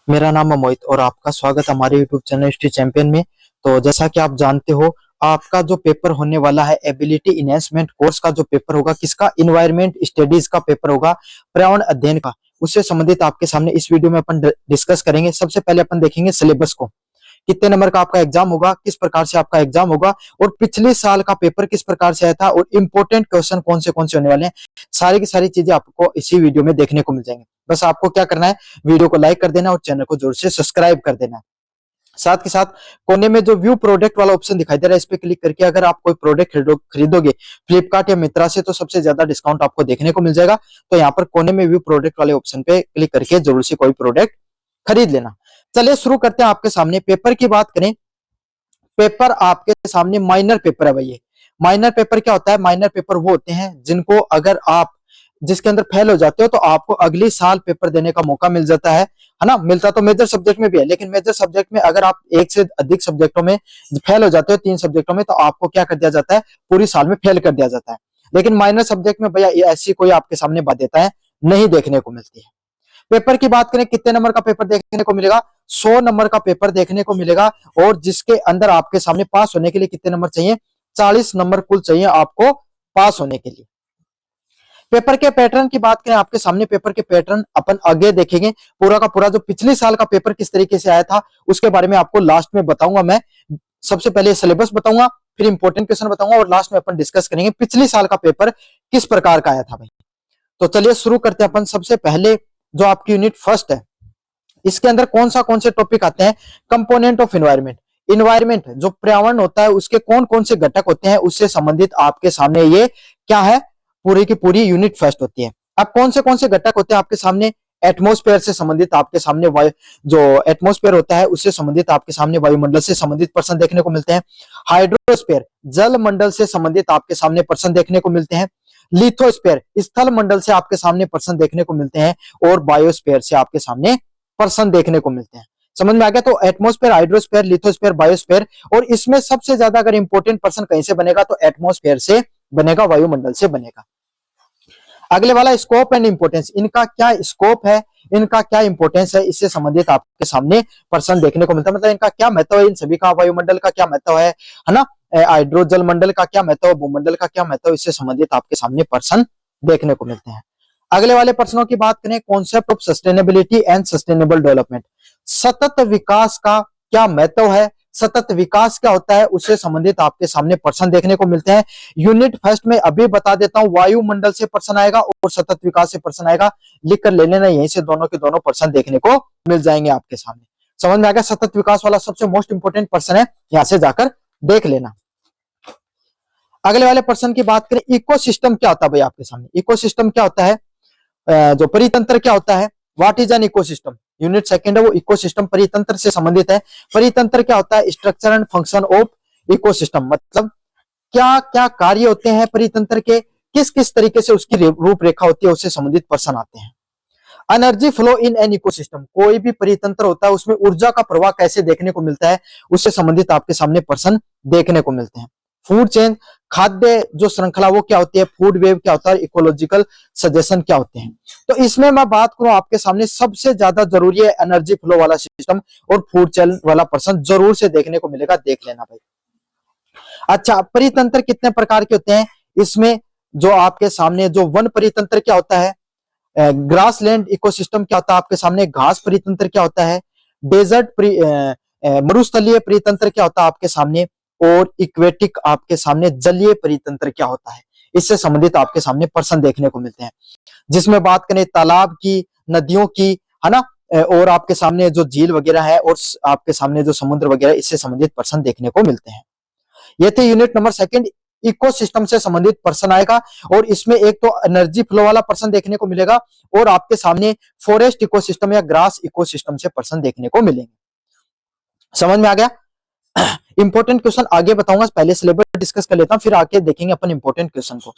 मेरा नाम है मोहित और आपका स्वागत है हमारे YouTube चैनल हिस्ट्री चैंपियन में। तो जैसा कि आप जानते हो, आपका जो पेपर होने वाला है एबिलिटी इनहेंसमेंट कोर्स का जो पेपर होगा, किसका, इन्वायरमेंट स्टडीज का पेपर होगा, पर्यावरण अध्ययन का, उससे संबंधित आपके सामने इस वीडियो में अपन डिस्कस करेंगे। सबसे पहले अपन देखेंगे सिलेबस को, कितने नंबर का आपका एग्जाम होगा, किस प्रकार से आपका एग्जाम होगा और पिछले साल का पेपर किस प्रकार से आया था और इंपॉर्टेंट क्वेश्चन कौन से होने वाले हैं। सारी की सारी चीजें आपको इसी वीडियो में देखने को मिल जाएंगे। बस आपको क्या करना है, वीडियो को लाइक कर देना और चैनल को जोर से सब्सक्राइब कर देना। साथ के साथ कोने में जो व्यू प्रोडक्ट वाला ऑप्शन दिखाई दे रहा है, इस पे क्लिक करके अगर आप कोई प्रोडक्ट खरीदोगे फ्लिपकार्ट या मित्रा से, तो सबसे ज्यादा डिस्काउंट आपको देखने को मिल जाएगा। तो यहाँ पर कोने में व्यू प्रोडक्ट वाले ऑप्शन पे क्लिक करके जरूर से कोई प्रोडक्ट खरीद लेना। चलिए शुरू करते हैं। आपके सामने पेपर की बात करें, पेपर आपके सामने माइनर पेपर है भैया। माइनर पेपर क्या होता है? माइनर पेपर वो होते हैं जिनको अगर आप जिसके अंदर फेल हो जाते हो तो आपको अगले साल पेपर देने का मौका मिल जाता है ना। मिलता तो मेजर सब्जेक्ट में भी है, लेकिन मेजर सब्जेक्ट में अगर आप एक से अधिक सब्जेक्टों में फेल हो जाते हो, 3 सब्जेक्टों में, तो आपको क्या कर दिया जाता है, पूरी साल में फेल कर दिया जाता है। लेकिन माइनर सब्जेक्ट में भैया ऐसी कोई आपके सामने बाध्यताएं नहीं देखने को मिलती है। पेपर की बात करें, कितने नंबर का पेपर देखने को मिलेगा? 100 नंबर का पेपर देखने को मिलेगा। और जिसके अंदर आपके सामने पास होने के लिए कितने नंबर चाहिए? 40 नंबर कुल चाहिए आपको पास होने के लिए। पेपर के पैटर्न की बात करें, आपके सामने पेपर के पैटर्न अपन आगे देखेंगे। पूरा का पूरा जो पिछले साल का पेपर किस तरीके से आया था उसके बारे में आपको लास्ट में बताऊंगा। मैं सबसे पहले सिलेबस बताऊंगा, फिर इंपॉर्टेंट क्वेश्चन बताऊंगा और लास्ट में अपन डिस्कस करेंगे पिछले साल का पेपर किस प्रकार का आया था भाई। तो चलिए शुरू करते हैं अपन। सबसे पहले जो आपकी यूनिट फर्स्ट है, इसके अंदर कौन से टॉपिक आते हैं? Component of environment. इन्वायरमेंट जो पर्यावरण होता है उसके कौन से घटक होते हैं, उससे संबंधित आपके सामने ये क्या है, पूरी की पूरी यूनिट फर्स्ट होती है। अब कौन से घटक होते हैं आपके सामने? एटमॉस्फेयर से संबंधित आपके सामने वायु, जो एटमॉस्फेयर होता है उससे संबंधित आपके सामने वायुमंडल से संबंधित प्रश्न देखने को मिलते हैं। हाइड्रोस्फेयर जल मंडल से संबंधित आपके सामने प्रश्न देखने को मिलते हैं। लिथोस्फेयर स्थल मंडल से आपके सामने प्रश्न देखने को मिलते हैं। और बायोस्फेयर से आपके सामने प्रश्न देखने को मिलते हैं। समझ में आ गया? तो एटमॉस्फेयर, हाइड्रोस्फेयर, लिथोस्फेयर, बायोस्फेयर। और इसमें सबसे ज्यादा अगर इंपॉर्टेंट प्रश्न कहीं से बनेगा तो एटमॉस्फेयर से बनेगा, वायुमंडल से बनेगा। अगले वाला स्कोप एंड इंपोर्टेंस, इनका क्या स्कोप है, इनका क्या इंपोर्टेंस है, इससे संबंधित आपके सामने प्रश्न देखने को मिलता है। मतलब इनका क्या महत्व है, इन सभी का, वायुमंडल का क्या महत्व है ना, हाइड्रोजल मंडल का क्या महत्व है, भूमंडल का क्या महत्व है, इससे संबंधित आपके सामने प्रश्न देखने को मिलते हैं। अगले वाले प्रश्नों की बात करें, concept of sustainability and sustainable development, सतत विकास का क्या महत्व है, सतत विकास क्या होता है, उससे संबंधित आपके सामने प्रश्न देखने को मिलते हैं। यूनिट फर्स्ट में अभी बता देता हूं, वायुमंडल से प्रश्न आएगा और सतत विकास से प्रश्न आएगा। लिख कर ले लेना, यहीं से दोनों के दोनों प्रश्न देखने को मिल जाएंगे आपके सामने। समझ में आ गया? सतत विकास वाला सबसे मोस्ट इंपोर्टेंट प्रश्न है, यहां से जाकर देख लेना। अगले वाले प्रश्न की बात करें, इकोसिस्टम क्या होता है भाई आपके सामने? इकोसिस्टम क्या होता है, जो परितंत्र क्या होता है, what is an ecosystem. Unit second है वो इकोसिस्टम परितंत्र से संबंधित है। परितंत्र क्या होता है? Structure and function of ecosystem, मतलब क्या क्या कार्य होते हैं परितंत्र के, किस किस तरीके से उसकी रूपरेखा होती है, उससे संबंधित प्रश्न आते हैं। Energy flow in an ecosystem, कोई भी परितंत्र होता है उसमें ऊर्जा का प्रवाह कैसे देखने को मिलता है, उससे संबंधित आपके सामने प्रश्न देखने को मिलते हैं। फूड चेन, खाद्य जो श्रृंखला वो क्या होती है, फूड वेव क्या होता है, इकोलॉजिकल सजेशन क्या होते हैं। तो इसमें मैं बात करूं आपके सामने, सबसे ज्यादा जरूरी है एनर्जी फ्लो वाला सिस्टम और फूड चेन वाला प्रश्न जरूर से देखने को मिलेगा, देख लेना भाई। अच्छा, परितंत्र कितने प्रकार के होते हैं? इसमें जो आपके सामने जो वन परितंत्र क्या होता है, ग्रास लैंड इकोसिस्टम क्या होता है आपके सामने, घास परितंत्र क्या होता है, डेजर्ट मरुस्थलीय परितंत्र क्या होता है आपके सामने, और इक्वेटिक आपके सामने जलीय परितंत्र क्या होता है, इससे संबंधित आपके सामने प्रश्न देखने को मिलते हैं। जिसमें बात करें तालाब की, नदियों की, है ना, और आपके सामने जो झील वगैरह है और आपके सामने जो समुद्र वगैरह, इससे संबंधित प्रश्न देखने को मिलते हैं। ये थे यूनिट नंबर सेकंड, इकोसिस्टम से संबंधित प्रश्न आएगा। और इसमें एक तो एनर्जी फ्लो वाला प्रश्न देखने को मिलेगा और आपके सामने फॉरेस्ट इकोसिस्टम या ग्रास इकोसिस्टम से प्रश्न देखने को मिलेंगे। समझ में आ गया? इंपॉर्टेंट क्वेश्चन आगे बताऊंगा, पहले सिलेबस डिस्कस कर लेता हूं, फिर आगे देखेंगे अपन इंपॉर्टेंट क्वेश्चन को।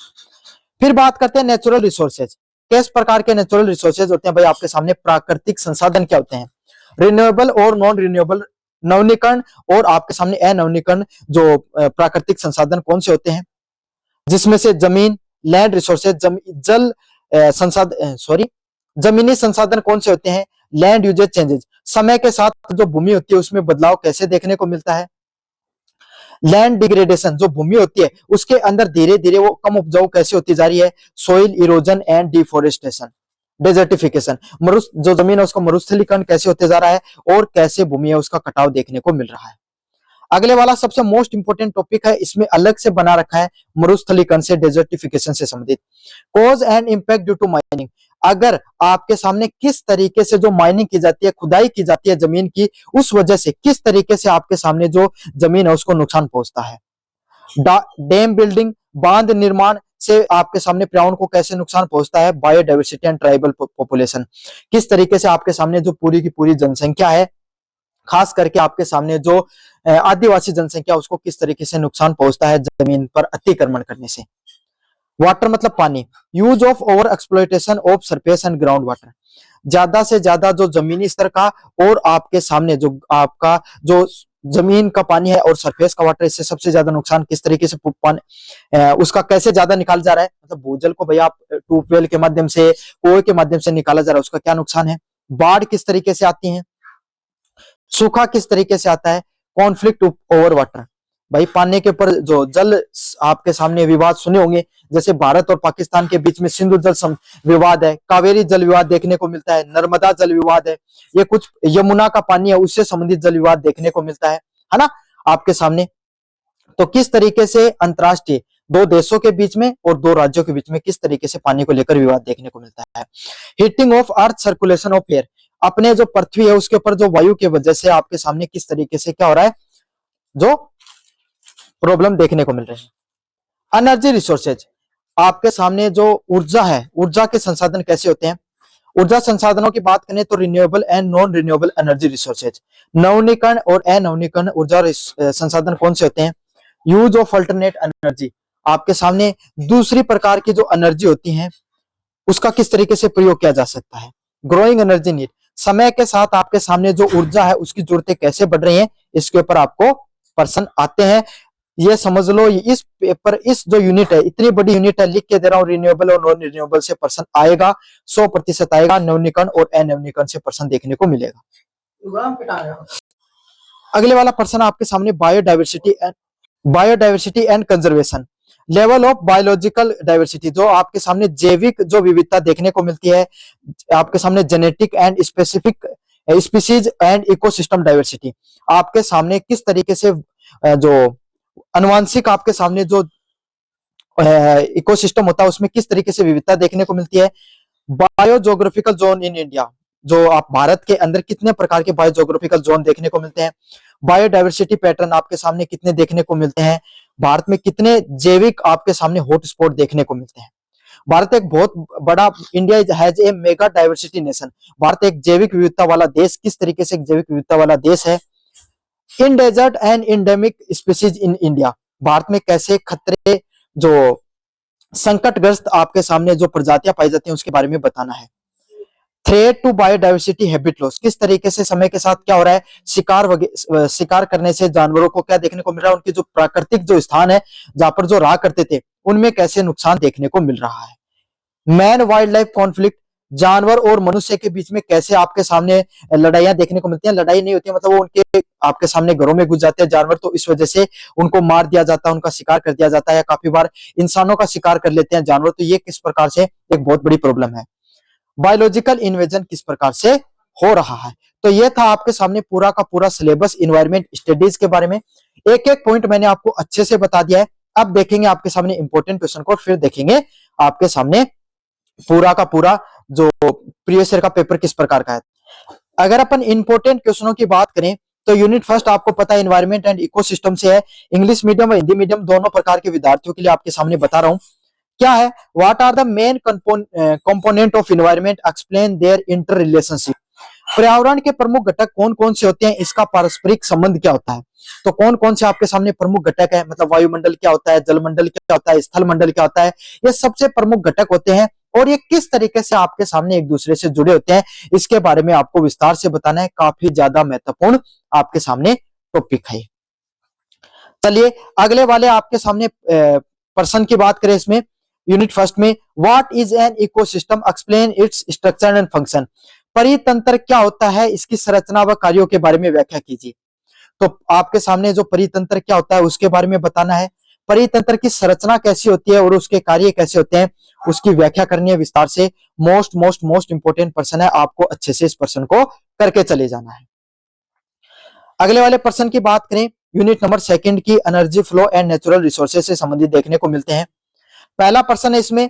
फिर बात करते हैं नेचुरल रिसोर्सेज, किस प्रकार के नेचुरल रिसोर्सेज होते हैं भाई आपके सामने, प्राकृतिक संसाधन क्या होते हैं, रिन्यूएबल और नॉन रिन्यूएबल, नवीनीकरण और आपके सामने अनवीनीकरण जो प्राकृतिक संसाधन कौन से होते हैं, जिसमें से जमीन, लैंड रिसोर्सेज, जल संसाधन, जमीनी संसाधन कौन से होते हैं, लैंड यूजेज चेंजेस, समय के साथ जो भूमि होती है उसमें बदलाव कैसे देखने को मिलता है। लैंड डिग्रेडेशन, जो भूमि होती है उसके अंदर धीरे धीरे वो कम उपजाऊ कैसे होती जा रही है। Soil erosion and deforestation, desertification, जो जमीन है उसका मरुस्थलीकरण कैसे होते जा रहा है और कैसे भूमि है उसका कटाव देखने को मिल रहा है। अगले वाला सबसे मोस्ट इंपोर्टेंट टॉपिक है, इसमें अलग से बना रखा है मरुस्थलीकरण से, डेजर्टिफिकेशन से संबंधित। Cause and impact due to mining, अगर आपके सामने किस तरीके से जो माइनिंग की जाती है, खुदाई की जाती है जमीन की, उस वजह से किस तरीके से आपके सामने जो जमीन है उसको नुकसान पहुंचता है। डैम बिल्डिंग, बांध निर्माण से आपके सामने पर्यावरण को कैसे नुकसान पहुंचता है। बायोडाइवर्सिटी एंड ट्राइबल पॉपुलेशन, किस तरीके से आपके सामने जो पूरी की पूरी जनसंख्या है, खास करके आपके सामने जो आदिवासी जनसंख्या, उसको किस तरीके से नुकसान पहुंचता है जमीन पर अतिक्रमण करने से। वाटर मतलब पानी, use of over exploitation of surface and ground water, ज्यादा से ज्यादा जो जमीनी स्तर का और आपके सामने जो आपका जो जमीन का पानी है और सरफेस का वाटर, इससे सबसे ज्यादा नुकसान किस तरीके से पानी उसका कैसे ज्यादा निकाला जा रहा है। मतलब भूजल को भैया आप ट्यूबवेल के माध्यम से, कुएं के माध्यम से निकाला जा रहा है, उसका क्या नुकसान है। बाढ़ किस तरीके से आती है, सूखा किस तरीके से आता है। कॉन्फ्लिक्ट ओवर वाटर, भाई पानी के ऊपर जो जल आपके सामने विवाद सुने होंगे, जैसे भारत और पाकिस्तान के बीच में सिंधु जल विवाद है, कावेरी जल विवाद देखने को मिलता है, नर्मदा जल विवाद है, ये कुछ यमुना का पानी है उससे संबंधित जल विवाद देखने को मिलता है ना आपके सामने। तो किस तरीके से अंतरराष्ट्रीय दो देशों के बीच में और दो राज्यों के बीच में किस तरीके से पानी को लेकर विवाद देखने को मिलता है। Heating of earth, circulation of air, अपने जो पृथ्वी है उसके ऊपर जो वायु की वजह से आपके सामने किस तरीके से क्या हो रहा है, जो प्रॉब्लम देखने को मिल रहे हैं। एनर्जी रिसोर्सेज, आपके सामने जो ऊर्जा है, ऊर्जा के संसाधन कैसे होते हैं। ऊर्जा संसाधनों की बात करें तो renewable and non renewable energy resources, नवीनीकरण और अनवीनीकरण ऊर्जा संसाधन कौन से होते हैं। यूज ऑफ अल्टरनेट एनर्जी, आपके सामने दूसरी प्रकार की जो एनर्जी होती है उसका किस तरीके से प्रयोग किया जा सकता है। ग्रोइंग एनर्जी नीड, समय के साथ आपके सामने जो ऊर्जा है उसकी जरूरतें कैसे बढ़ रही हैं, इसके ऊपर आपको प्रश्न आते हैं। ये समझ लो, इस पेपर, इस जो यूनिट है, इतनी बड़ी यूनिट है, लिख के दे रहा हूं, रिन्यूएबल और नॉन रिन्यूएबल से प्रश्न आएगा, 100% आएगा। नवीनीकरण और अनवीनीकरण से प्रश्न देखने को मिलेगा। अगले वाला प्रश्न आपके सामने biodiversity and conservation, level of biological diversity, जो आपके सामने जैविक जो विविधता देखने को मिलती है, आपके सामने genetic and specific species and ecosystem diversity, आपके सामने किस तरीके से जो अनुवांशिक आपके सामने जो इकोसिस्टम होता है उसमें किस तरीके से विविधता देखने को मिलती है। बायोजोग्राफिकल जोन इन इंडिया, जो आप भारत के अंदर कितने प्रकार के बायोजोग्राफिकल जोन देखने को मिलते हैं। बायोडाइवर्सिटी पैटर्न आपके सामने कितने देखने को मिलते हैं। भारत में कितने जैविक आपके सामने हॉटस्पॉट देखने को मिलते हैं। भारत एक बहुत बड़ा, India has a mega diversity nation, Bharat एक जैविक विविधता वाला देश, किस तरीके से एक जैविक विविधता वाला देश है। In desert and endemic species in India, भारत में कैसे खतरे, जो संकटग्रस्त आपके सामने जो प्रजातियां पाई जाती हैं उसके बारे में बताना है। Threat to biodiversity, habitat loss, किस तरीके से समय के साथ क्या हो रहा है, शिकार करने से जानवरों को क्या देखने को मिल रहा है, उनकी जो प्राकृतिक जो स्थान है जहां पर जो रहा करते थे उनमें कैसे नुकसान देखने को मिल रहा है। मैन वाइल्ड लाइफ कॉन्फ्लिक्ट, जानवर और मनुष्य के बीच में कैसे आपके सामने लड़ाइयां देखने को मिलती हैं। लड़ाई नहीं होती है, मतलब वो उनके आपके सामने घरों में घुस जाते हैं जानवर, तो इस वजह से उनको मार दिया जाता है, उनका शिकार कर दिया जाता है, या काफी बार इंसानों का शिकार कर लेते हैं जानवर, तो ये किस प्रकार से एक बहुत बड़ी प्रॉब्लम है। बायोलॉजिकल इन्वेजन किस प्रकार से हो रहा है। तो ये था आपके सामने पूरा का पूरा सिलेबस इन्वायरमेंट स्टडीज के बारे में, एक एक पॉइंट मैंने आपको अच्छे से बता दिया है। अब देखेंगे आपके सामने इंपॉर्टेंट क्वेश्चन को, फिर देखेंगे आपके सामने पूरा का पूरा जो प्रीवियस ईयर का पेपर किस प्रकार का है। अगर अपन इंपॉर्टेंट क्वेश्चनों की बात करें तो यूनिट फर्स्ट आपको पता है एनवायरमेंट एंड इकोसिस्टम से है, इंग्लिश मीडियम और हिंदी मीडियम दोनों प्रकार के विद्यार्थियों के लिए आपके सामने बता रहा हूं। क्या है, what are the main component of environment, explain their interrelationship, पर्यावरण के प्रमुख घटक कौन कौन से होते हैं, इसका पारस्परिक संबंध क्या होता है। तो कौन कौन से आपके सामने प्रमुख घटक है, मतलब वायुमंडल क्या होता है, जलमंडल क्या होता है, स्थल मंडल क्या होता है, ये सबसे प्रमुख घटक होते हैं और ये किस तरीके से आपके सामने एक दूसरे से जुड़े होते हैं, इसके बारे में आपको विस्तार से बताना है। काफी ज्यादा महत्वपूर्ण आपके सामने टॉपिक है। चलिए अगले वाले आपके सामने प्रश्न की बात करें, इसमें यूनिट फर्स्ट में what is an ecosystem, explain its structure and function, परितंत्र क्या होता है, इसकी संरचना व कार्यों के बारे में व्याख्या कीजिए। तो आपके सामने जो परितंत्र क्या होता है उसके बारे में बताना है, परितंत्र की संरचना कैसी होती है और उसके कार्य कैसे होते हैं उसकी व्याख्या करनी है विस्तार से। मोस्ट इंपोर्टेंट प्रश्न है, आपको अच्छे से इस प्रश्न को करके चले जाना है। अगले वाले प्रश्न की बात करें, यूनिट नंबर 2 की energy flow and natural resources से संबंधित देखने को मिलते हैं। पहला प्रश्न है इसमें,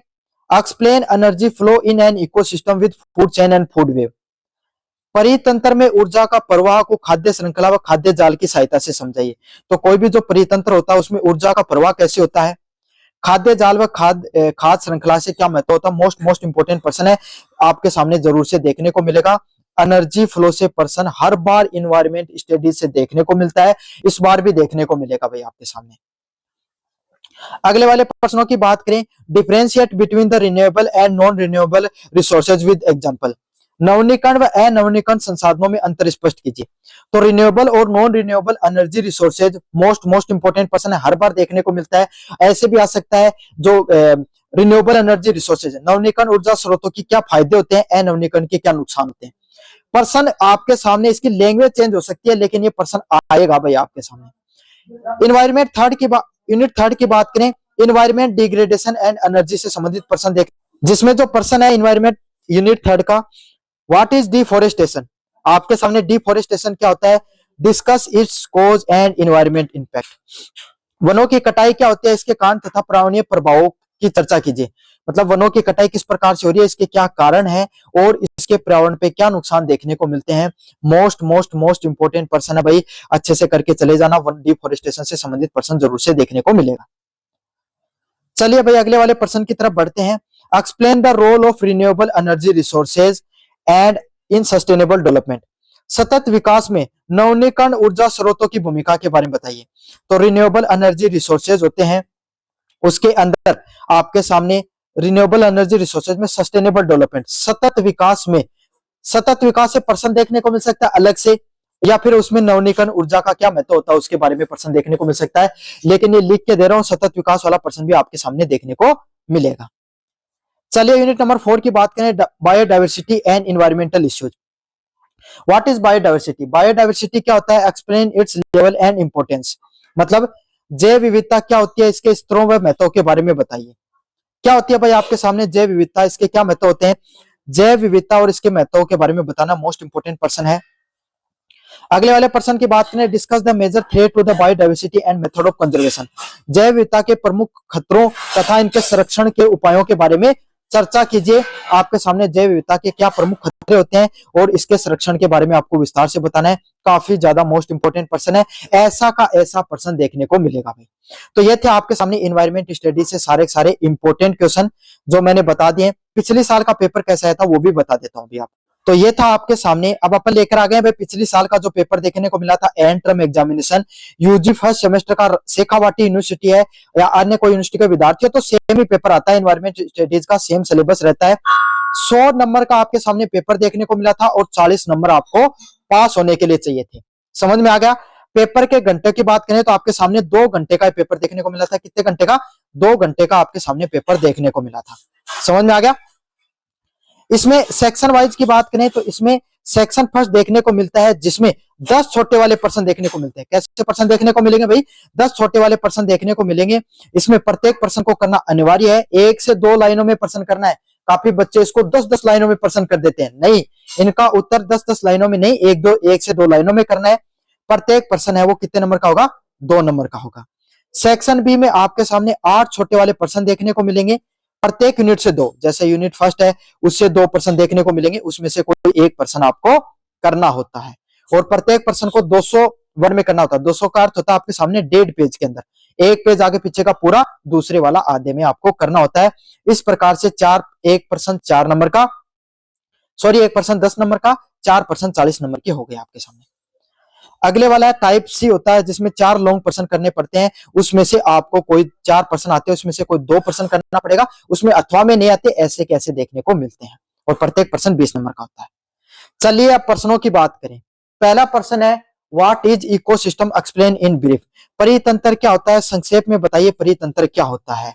explain energy flow in an ecosystem with food chain and food web. परितंत्र में ऊर्जा का प्रवाह को खाद्य श्रृंखला व खाद्य जाल की सहायता से समझाइए। तो कोई भी जो परितंत्र होता है उसमें ऊर्जा का प्रवाह कैसे होता है, खाद्य जाल व खाद्य श्रृंखला से क्या महत्व होता है, मोस्ट इंपोर्टेंट प्रश्न है, आपके सामने जरूर से देखने को मिलेगा। एनर्जी फ्लो से प्रश्न हर बार इन्वायरमेंट स्टडीज से देखने को मिलता है, इस बार भी देखने को मिलेगा भाई आपके सामने। अगले वाले प्रश्नों की बात करें, differentiate between the renewable and non renewable resources with example. नवीनीकरण व अनवीनीकरण संसाधनों में अंतर स्पष्ट कीजिए। तो रिन्यूएबल और non renewable energy resources most important प्रश्न है, हर बार देखने को मिलता है। ऐसे भी आ सकता है जो रिन्यूएबल एनर्जी रिसोर्सेज, नवीनीकरण ऊर्जा स्रोतों की क्या फायदे होते हैं, अनवीनीकरण के क्या नुकसान होते हैं। प्रश्न आपके सामने, इसकी लैंग्वेज चेंज हो सकती है लेकिन ये प्रश्न आएगा भाई आपके सामने। इन्वायरमेंट यूनिट 3 की बात करें, इन्वायरमेंट डिग्रेडेशन एंड एनर्जी से संबंधित प्रश्न देख, जिसमें जो प्रश्न है इन्वायरमेंट यूनिट 3 का, व्हाट इज डिफोरेस्टेशन। आपके सामने डिफोरेस्टेशन क्या होता है, discuss its cause and environment impact. वनों की कटाई क्या होती है, इसके कारण तथा पर्यावरणीय प्रभावों की चर्चा कीजिए। मतलब वनों की कटाई किस प्रकार से हो रही है, इसके क्या कारण है और इसके पर्यावरण पे क्या नुकसान देखने को मिलते हैं। मोस्ट इंपोर्टेंट प्रश्न है भाई, अच्छे से करके चले जाना, वन डिफोरेस्टेशन से संबंधित प्रश्न जरूर से देखने को मिलेगा। चलिए भाई अगले वाले प्रश्न की तरफ बढ़ते हैं। Explain the role of renewable energy resources and in sustainable development. सतत विकास में नवीनीकरण ऊर्जा स्रोतों की भूमिका के बारे में बताइए। तो रिन्यूएबल एनर्जी रिसोर्सेज होते हैं, उसके अंदर आपके सामने रिन्यूएबल एनर्जी रिसोर्सेज में सस्टेनेबल डेवलपमेंट, सतत विकास से प्रश्न देखने को मिल सकता है अलग से, या फिर उसमें नवीनीकरण ऊर्जा का क्या महत्व होता है उसके बारे में प्रश्न देखने को मिल सकता है। लेकिन ये लिख के दे रहा हूं, सतत विकास वाला प्रश्न भी आपके सामने देखने को मिलेगा। चलिए यूनिट नंबर 4 की बात करें, biodiversity and environmental issues. What is biodiversity, biodiversity क्या होता है, explain it's level and importance. मतलब जैव विविधता क्या होती है, इसके स्तरों व महत्व के बारे में बताइए। क्या होती है भाई आपके सामने जैव विविधता, इसके क्या महत्व होते हैं, जैव विविधता और इसके महत्व के बारे में बताना मोस्ट इंपोर्टेंट प्रश्न है। अगले वाले प्रश्न की बात करें, discuss the major threat to the biodiversity and method of conservation. जैव विविधता के प्रमुख खतरों तथा इनके संरक्षण के उपायों के बारे में चर्चा कीजिए। आपके सामने जैव विविधता के क्या प्रमुख खतरे होते हैं और इसके संरक्षण के बारे में आपको विस्तार से बताना है। काफी ज्यादा मोस्ट इंपोर्टेंट प्रश्न है, ऐसा का ऐसा प्रश्न देखने को मिलेगा भाई। तो ये थे आपके सामने इन्वायरमेंट स्टडी से सारे इंपोर्टेंट क्वेश्चन जो मैंने बता दिए। पिछले साल का पेपर कैसा आया था वो भी बता देता हूँ अभी आपको। तो ये था आपके सामने, अब अपन लेकर आ गए भाई पिछले साल का जो पेपर देखने को मिला था end term examination, UG first semester का, शेखावाटी यूनिवर्सिटी है या अन्य कोई यूनिवर्सिटी का विद्यार्थी है तो सेम ही पेपर आता है, एनवायरमेंट स्टडीज का सेम सिलेबस रहता है। 100 नंबर का आपके सामने पेपर देखने को मिला था और 40 नंबर आपको पास होने के लिए चाहिए थे। समझ में आ गया। पेपर के घंटे की बात करें तो आपके सामने 2 घंटे का पेपर देखने को मिला था। कितने घंटे का, 2 घंटे का आपके सामने पेपर देखने को मिला था। समझ में आ गया। इसमें सेक्शन वाइज की बात करें तो इसमें सेक्शन फर्स्ट देखने को मिलता है जिसमें 10 छोटे वाले प्रश्न देखने को मिलते हैं। कैसे प्रश्न देखने को मिलेंगे भाई, 10 छोटे वाले प्रश्न देखने को मिलेंगे। इसमें प्रत्येक प्रश्न को करना अनिवार्य है, 1 से 2 लाइनों में प्रश्न करना है। काफी बच्चे इसको 10-10 लाइनों में प्रश्न कर देते हैं, नहीं, इनका उत्तर 10-10 लाइनों में नहीं, 1 से 2 लाइनों में करना है। प्रत्येक प्रश्न है वो कितने नंबर का होगा, 2 नंबर का होगा। सेक्शन बी में आपके सामने 8 छोटे वाले प्रश्न देखने को मिलेंगे, प्रत्येक यूनिट से 2, जैसे यूनिट फर्स्ट है उससे 2 प्रश्न देखने को मिलेंगे, उसमें से कोई एक प्रश्न आपको करना होता है और प्रत्येक प्रश्न को 200 वर्ड में करना होता है। 200 का अर्थ होता है आपके सामने 1.5 पेज के अंदर, एक पेज आगे पीछे का पूरा दूसरे वाला आधे में आपको करना होता है। इस प्रकार से एक प्रश्न 4 नंबर का, एक प्रश्न 10 नंबर का, 4 प्रश्न 40 नंबर के हो गए आपके सामने। अगले वाला है टाइप सी होता है जिसमें 4 लॉन्ग प्रश्न करने पड़ते हैं, उसमें से आपको कोई 4 प्रश्न आते हैं, उसमें से कोई 2 प्रश्न करना पड़ेगा, उसमें अथवा में नहीं आते, ऐसे कैसे देखने को मिलते हैं और प्रत्येक प्रश्न 20 नंबर का होता है। चलिए अब प्रश्नों की बात करें। पहला प्रश्न है what is ecosystem explain in brief. परितंत्र क्या होता है, संक्षेप में बताइए परितंत्र क्या होता है।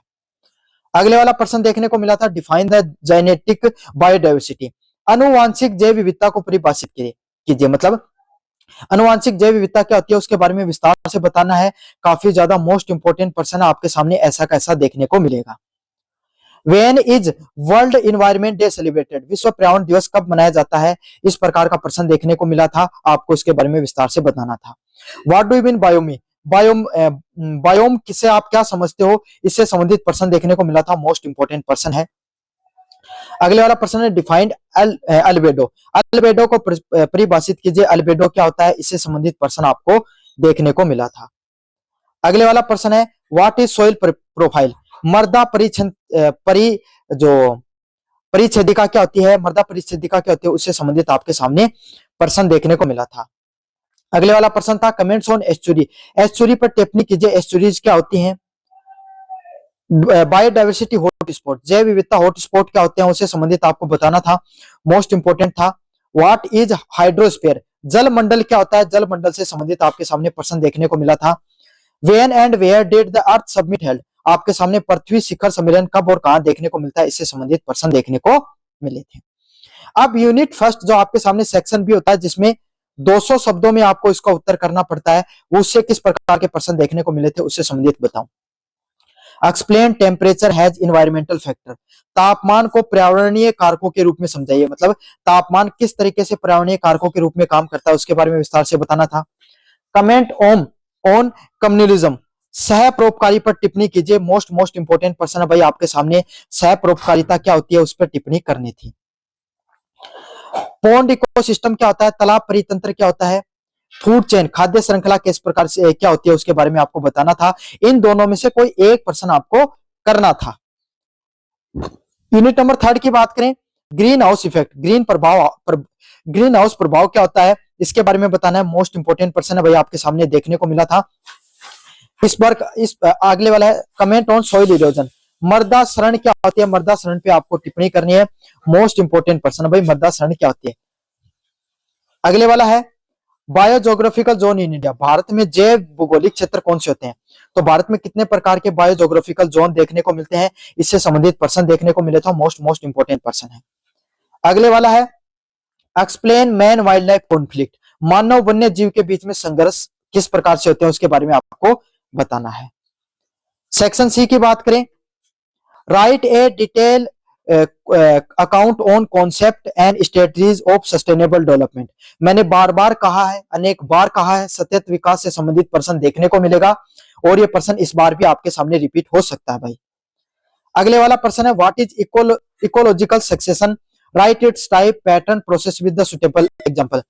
अगले वाला प्रश्न देखने को मिला था डिफाइन द जेनेटिक बायोडायवर्सिटी। अनुवांशिक जैव विविधता को परिभाषित कीजिए। मतलब अनुवांशिक जैव विविधता क्या होती है उसके बारे में विस्तार से बताना है। काफी ज्यादा मोस्ट इंपोर्टेंट पर्सन आपके सामने ऐसा कैसा देखने को मिलेगा। When is world environment day celebrated? विश्व पर्यावरण दिवस कब मनाया जाता है? इस प्रकार का प्रश्न देखने को मिला था, आपको इसके बारे में विस्तार से बताना था। What do you mean बायोमी? Biome किसे आप क्या समझते हो? इससे संबंधित प्रश्न देखने को मिला था, मोस्ट इंपोर्टेंट प्रश्न है। अगले वाला प्रश्न है डिफाइंड अल्बेडो। अल्बेडो को परिभाषित कीजिए। अल्बेडो क्या होता है? इससे संबंधित प्रश्न आपको देखने को मिला था। अगले वाला प्रश्न है व्हाट इज सोइल प्रोफाइल? मृदा परिच्छेदिका क्या होती है? मृदा परिच्छेदिका क्या होती है उससे संबंधित आपके सामने प्रश्न देखने को मिला था। अगले वाला प्रश्न था कमेंट्स ऑन एस्चुरी। एस्चुरी पर टिप्पणी कीजिए। एस्चुरीज क्या होती हैं? बायोडाइवर्सिटी हॉटस्पॉट, जैव विविधता हॉटस्पॉट क्या होते हैं उससे संबंधित आपको बताना था, मोस्ट इंपोर्टेंट था। What is hydrosphere? जल मंडल क्या होता है? जल मंडल से संबंधित आपके सामने प्रश्न देखने को मिला था। When and where did the earth summit held? आपके सामने पृथ्वी शिखर सम्मेलन कब और कहां देखने को मिलता है? इससे संबंधित प्रश्न देखने को मिले थे। अब यूनिट फर्स्ट जो आपके सामने सेक्शन भी होता है जिसमें 200 शब्दों में आपको इसका उत्तर करना पड़ता है, वो उससे किस प्रकार के प्रश्न देखने को मिले थे उससे संबंधित बताऊं। Explain temperature has environmental factor. तापमान को पर्यावरणीय कारकों के रूप में समझाइए। मतलब तापमान किस तरीके से पर्यावरणीय कारकों के रूप में काम करता है उसके बारे में विस्तार से बताना था। कमेंट ऑन कम्युनलिज्म, सह परोपकारी पर टिप्पणी कीजिए। मोस्ट इंपोर्टेंट प्रश्न है भाई आपके सामने, सह परोपकारिता क्या होती है उस पर टिप्पणी करनी थी। पॉन्ड इकोसिस्टम क्या होता है? तालाब परितंत्र क्या होता है? फूड चेन, खाद्य श्रृंखला किस प्रकार से क्या होती है उसके बारे में आपको बताना था। इन दोनों में से कोई एक प्रश्न आपको करना था। यूनिट नंबर 3 की बात करें, green house effect, green house प्रभाव क्या होता है इसके बारे में बताना है। मोस्ट इंपोर्टेंट प्रश्न है भाई आपके सामने देखने को मिला था। इस अगले वाला है कमेंट ऑन सॉइल इरोजन, मृदा क्षरण क्या होती है? मृदा क्षरण पे आपको टिप्पणी करनी है। मोस्ट इंपोर्टेंट प्रश्न भाई, मृदा क्षरण क्या होती है। अगले वाला है बायोजोग्राफिकल जोन इन इंडिया, भारत में जैव भौगोलिक क्षेत्र कौन से होते हैं? तो भारत में कितने प्रकार के बायोजोग्राफिकल जोन देखने को मिलते हैं? इससे संबंधित प्रश्न देखने को मिले था, मोस्ट इंपोर्टेंट प्रश्न है। अगले वाला है explain man wildlife conflict, मानव वन्य जीव के बीच में संघर्ष किस प्रकार से होते हैं उसके बारे में आपको बताना है। सेक्शन सी की बात करें, right A detail account on concept and strategies of sustainable development. मैंने बार बार कहा है, अनेक बार कहा है, सतत विकास से संबंधित प्रश्न देखने को मिलेगा और ये प्रश्न इस बार भी आपके सामने रिपीट हो सकता है भाई। अगले वाला प्रश्न है what is ecological succession, write its type pattern process with the suitable example.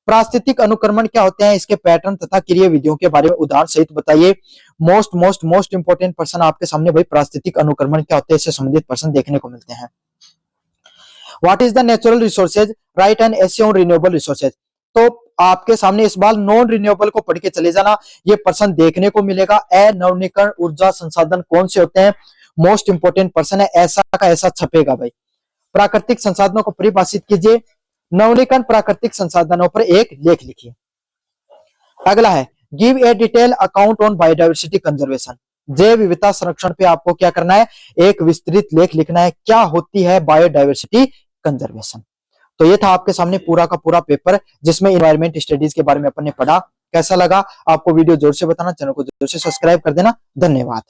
प्रास्थितिक अनुक्रमण क्या होते हैं, इसके पैटर्न तथा क्रिया विधियों के बारे में उदाहरण सहित बताइए। मोस्ट इंपोर्टेंट प्रश्न आपके सामने भाई, प्रास्थितिक अनुक्रमण क्या होते हैं इससे संबंधित प्रश्न देखने को मिलते हैं। What is the natural resources, right an essay on renewable resources. तो आपके सामने इस बार नॉन रिन्यूएबल को पढ़ के चले जाना, ये प्रश्न देखने को मिलेगा। नवीनीकरण ऊर्जा संसाधन कौन से होते हैं? मोस्ट इंपोर्टेंट प्रश्न है, ऐसा का ऐसा छपेगा भाई। प्राकृतिक संसाधनों को परिभाषित कीजिए। नवीनीकरण प्राकृतिक संसाधनों पर एक लेख लिखिए। अगला है give a detail account on biodiversity conservation, जैव विविधता संरक्षण पे आपको क्या करना है? एक विस्तृत लेख लिखना है। क्या होती है बायोडाइवर्सिटी कंजर्वेशन? तो ये था आपके सामने पूरा का पूरा पेपर जिसमें एनवायरमेंट स्टडीज के बारे में अपन ने पढ़ा। कैसा लगा आपको वीडियो? जोर से बताना, चैनल को जोर से सब्सक्राइब कर देना। धन्यवाद।